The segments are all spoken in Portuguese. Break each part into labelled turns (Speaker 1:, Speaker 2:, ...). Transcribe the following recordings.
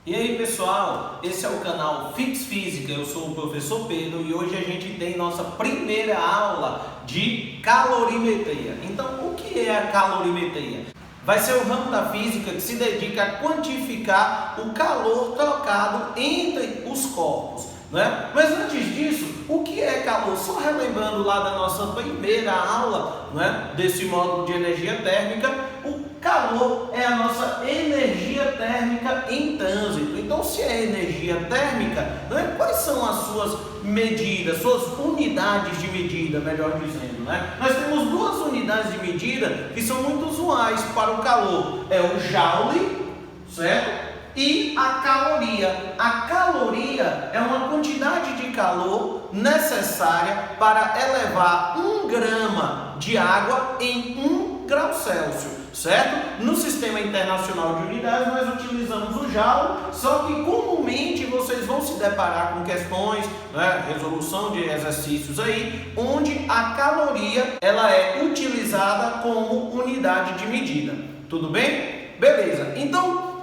Speaker 1: E aí pessoal, esse é o canal Fix Física, eu sou o professor Pedro e hoje a gente tem nossa primeira aula de calorimetria. Então o que é a calorimetria? Vai ser o ramo da física que se dedica a quantificar o calor trocado entre os corpos, né? Mas antes disso, o que é calor? Só relembrando lá da nossa primeira aula, né, desse módulo de energia térmica, o calor é a nossa energia térmica em trânsito. Então, se é energia térmica, né, quais são as suas medidas, suas unidades de medida, melhor dizendo, né? Nós temos duas unidades de medida que são muito usuais para o calor. É o joule, certo? E a caloria. A caloria é uma quantidade de calor necessária para elevar 1 grama de água em 1 grau Celsius, certo? No Sistema Internacional de Unidades nós utilizamos o joule, só que comumente vocês vão se deparar com questões, né, resolução de exercícios aí, onde a caloria ela é utilizada como unidade de medida. Tudo bem? Beleza. Então,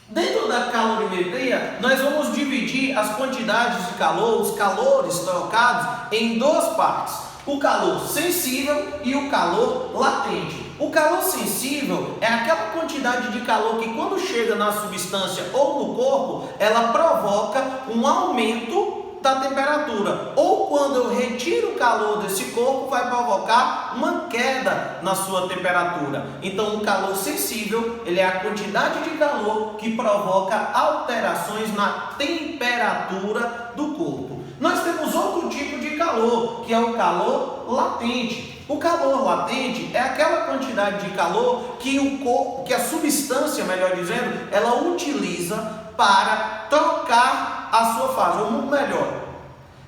Speaker 1: dentro da calorimetria, nós vamos dividir as quantidades de calor, os calores trocados, em duas partes. O calor sensível e o calor latente. O calor sensível é aquela quantidade de calor que quando chega na substância ou no corpo, ela provoca um aumento da temperatura, ou quando eu retiro o calor desse corpo, vai provocar uma queda na sua temperatura. Então, o calor sensível, ele é a quantidade de calor que provoca alterações na temperatura do corpo. Nós temos outro tipo de calor, que é o calor latente. O calor latente é aquela quantidade de calor que o corpo, que a substância, melhor dizendo, ela utiliza para trocar a sua fase, ou melhor,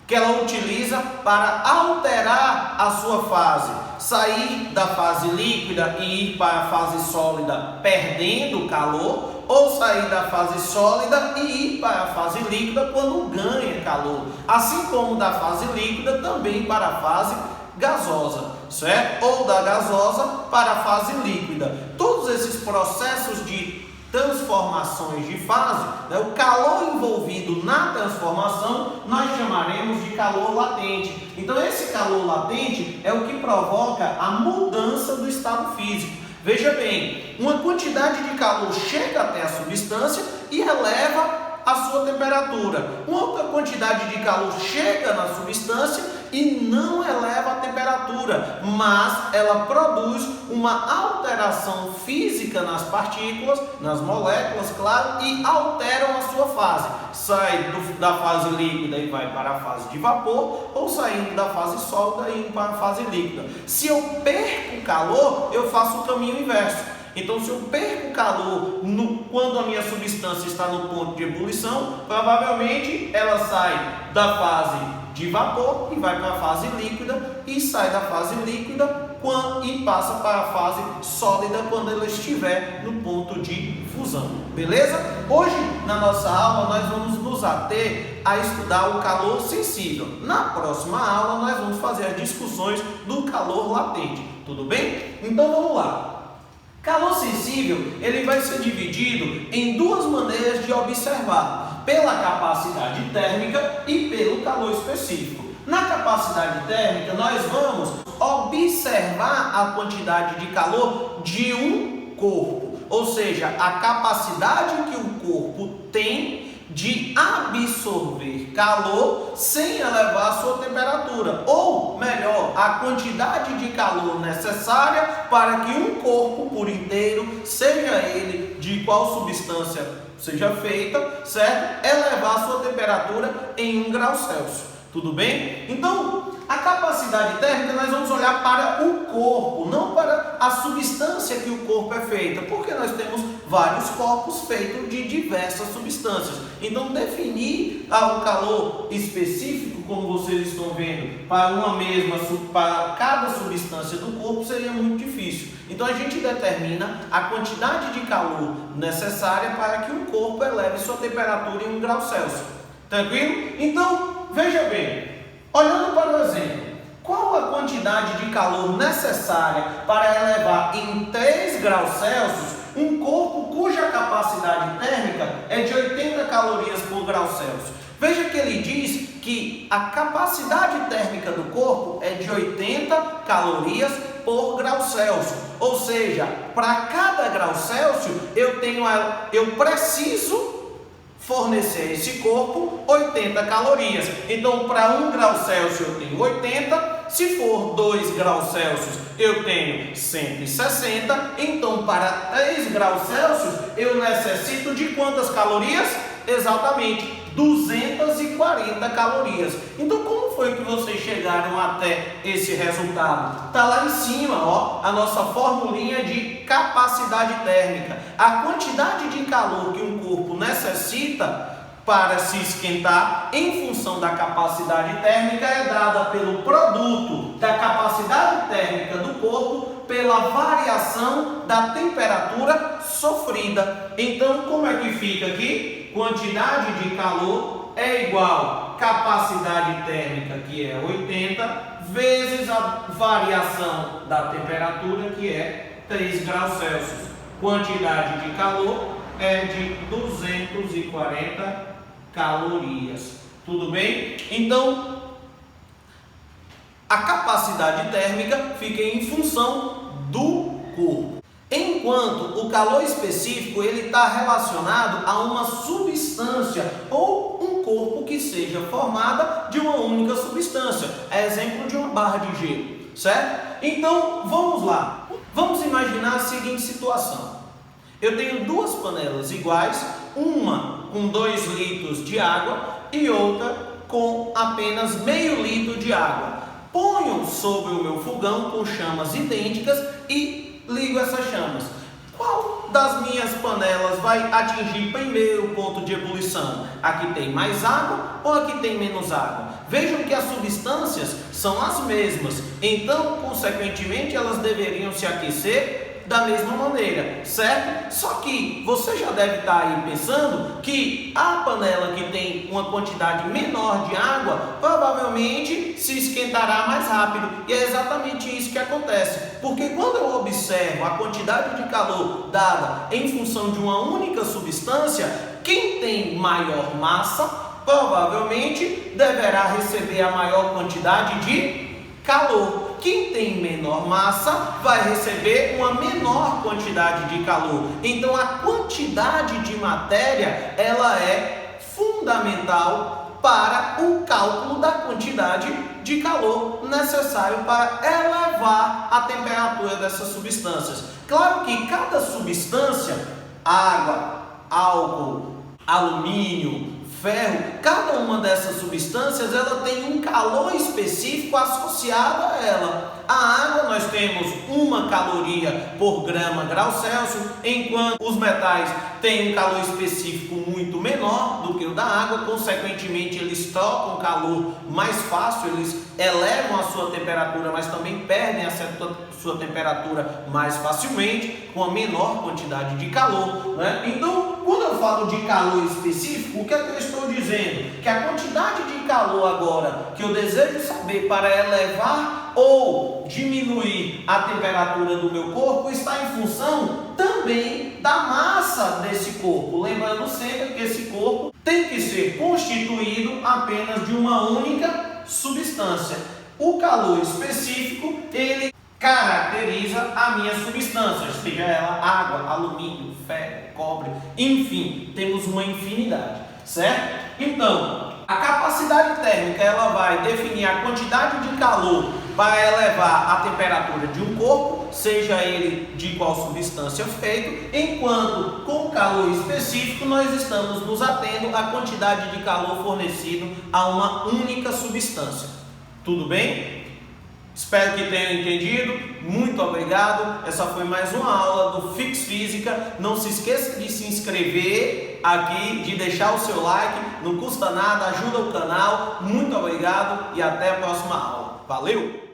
Speaker 1: que ela utiliza para alterar a sua fase, sair da fase líquida e ir para a fase sólida perdendo calor, ou sair da fase sólida e ir para a fase líquida quando ganha calor, assim como da fase líquida também para a fase gasosa, certo? Ou da gasosa para a fase líquida. Todos esses processos de transformações de fase, né, o calor envolvido na transformação, nós chamaremos de calor latente. Então, esse calor latente é o que provoca a mudança do estado físico. Veja bem, uma quantidade de calor chega até a substância e eleva a sua temperatura. Uma outra quantidade de calor chega na substância e não eleva a temperatura, mas ela produz uma alteração física nas partículas, nas moléculas, claro, e alteram a sua fase. Sai da fase líquida e vai para a fase de vapor, ou saindo da fase sólida e indo para a fase líquida. Se eu perco calor, eu faço o caminho inverso. Então, se eu perco calor quando a minha substância está no ponto de ebulição, provavelmente ela sai da fase de vapor e vai para a fase líquida, e sai da fase líquida e passa para a fase sólida quando ela estiver no ponto de fusão. Beleza? Hoje, na nossa aula, nós vamos nos ater a estudar o calor sensível. Na próxima aula, nós vamos fazer as discussões do calor latente. Tudo bem? Então, vamos lá. Calor sensível, ele vai ser dividido em duas maneiras de observar, pela capacidade térmica e pelo calor específico. Na capacidade térmica, nós vamos observar a quantidade de calor de um corpo, ou seja, a capacidade que o corpo tem de absorver calor sem elevar a sua temperatura, ou melhor, a quantidade de calor necessária para que um corpo por inteiro, seja ele de qual substância seja feita, certo? Elevar a sua temperatura em 1 grau Celsius. Tudo bem? Então, a capacidade térmica nós vamos olhar para o corpo, não para a substância que o corpo é feita, porque nós temos vários corpos feitos de diversas substâncias. Então, definir o calor específico, como vocês estão vendo, para cada substância do corpo seria muito difícil. Então, a gente determina a quantidade de calor necessária para que um corpo eleve sua temperatura em 1 grau Celsius. Tranquilo? Então, veja bem, olhando para o exemplo, qual a quantidade de calor necessária para elevar em 3 graus Celsius um corpo cuja capacidade térmica é de 80 calorias por grau Celsius? Veja que ele diz que a capacidade térmica do corpo é de 80 calorias por grau Celsius. Ou seja, para cada grau Celsius eu preciso fornecer a esse corpo 80 calorias. Então, para 1 grau Celsius eu tenho 80, se for 2 graus Celsius eu tenho 160, então para 3 graus Celsius eu necessito de quantas calorias? Exatamente, 240 calorias. Então, como foi que vocês chegaram até esse resultado? Está lá em cima, ó, a nossa formulinha de capacidade térmica. A quantidade de calor que um corpo necessita para se esquentar em função da capacidade térmica é dada pelo produto da capacidade térmica do corpo pela variação da temperatura sofrida. Então, como é que fica aqui? Quantidade de calor é igual capacidade térmica, que é 80, vezes a variação da temperatura, que é 3 graus Celsius. Quantidade de calor é de 240 calorias. Tudo bem? Então, a capacidade térmica fica em função do corpo. Enquanto o calor específico ele está relacionado a uma substância ou um corpo que seja formada de uma única substância. É exemplo de uma barra de gelo, certo? Então, vamos lá. Vamos imaginar a seguinte situação. Eu tenho duas panelas iguais, uma com 2 litros de água e outra com apenas meio litro de água. Ponho sobre o meu fogão com chamas idênticas e ligo essas chamas. Qual das minhas panelas vai atingir primeiro o ponto de ebulição? A que tem mais água ou a que tem menos água? Vejam que as substâncias são as mesmas, então, consequentemente, elas deveriam se aquecer da mesma maneira, certo? Só que você já deve estar aí pensando que a panela que tem uma quantidade menor de água provavelmente se esquentará mais rápido, e é exatamente isso que acontece, porque quando eu observo a quantidade de calor dada em função de uma única substância, quem tem maior massa provavelmente deverá receber a maior quantidade de calor. Quem tem menor massa vai receber uma menor quantidade de calor. Então, a quantidade de matéria ela é fundamental para o cálculo da quantidade de calor necessário para elevar a temperatura dessas substâncias. Claro que cada substância, água, álcool, alumínio, ferro, cada uma dessas substâncias ela tem um calor específico associado a ela. A água nós temos 1 caloria por grau Celsius, enquanto os metais têm um calor específico muito menor do que o da água, consequentemente eles trocam calor mais fácil, eles elevam a sua temperatura, mas também perdem a sua temperatura mais facilmente, com a menor quantidade de calor, né? Então, quando eu falo de calor específico, o que é que eu estou dizendo? Que a quantidade de calor agora que eu desejo saber para elevar ou diminuir a temperatura do meu corpo está em função também da massa desse corpo. Lembrando sempre que esse corpo tem que ser constituído apenas de uma única substância. O calor específico, ele caracteriza a minha substância, seja ela água, alumínio, ferro, cobre, enfim, temos uma infinidade, certo? Então, a capacidade térmica ela vai definir a quantidade de calor para elevar a temperatura de um corpo, seja ele de qual substância feito, enquanto com calor específico nós estamos nos atendo à quantidade de calor fornecido a uma única substância. Tudo bem? Espero que tenham entendido. Muito obrigado. Essa foi mais uma aula do Fix Física. Não se esqueça de se inscrever aqui, de deixar o seu like. Não custa nada, ajuda o canal. Muito obrigado e até a próxima aula. Valeu!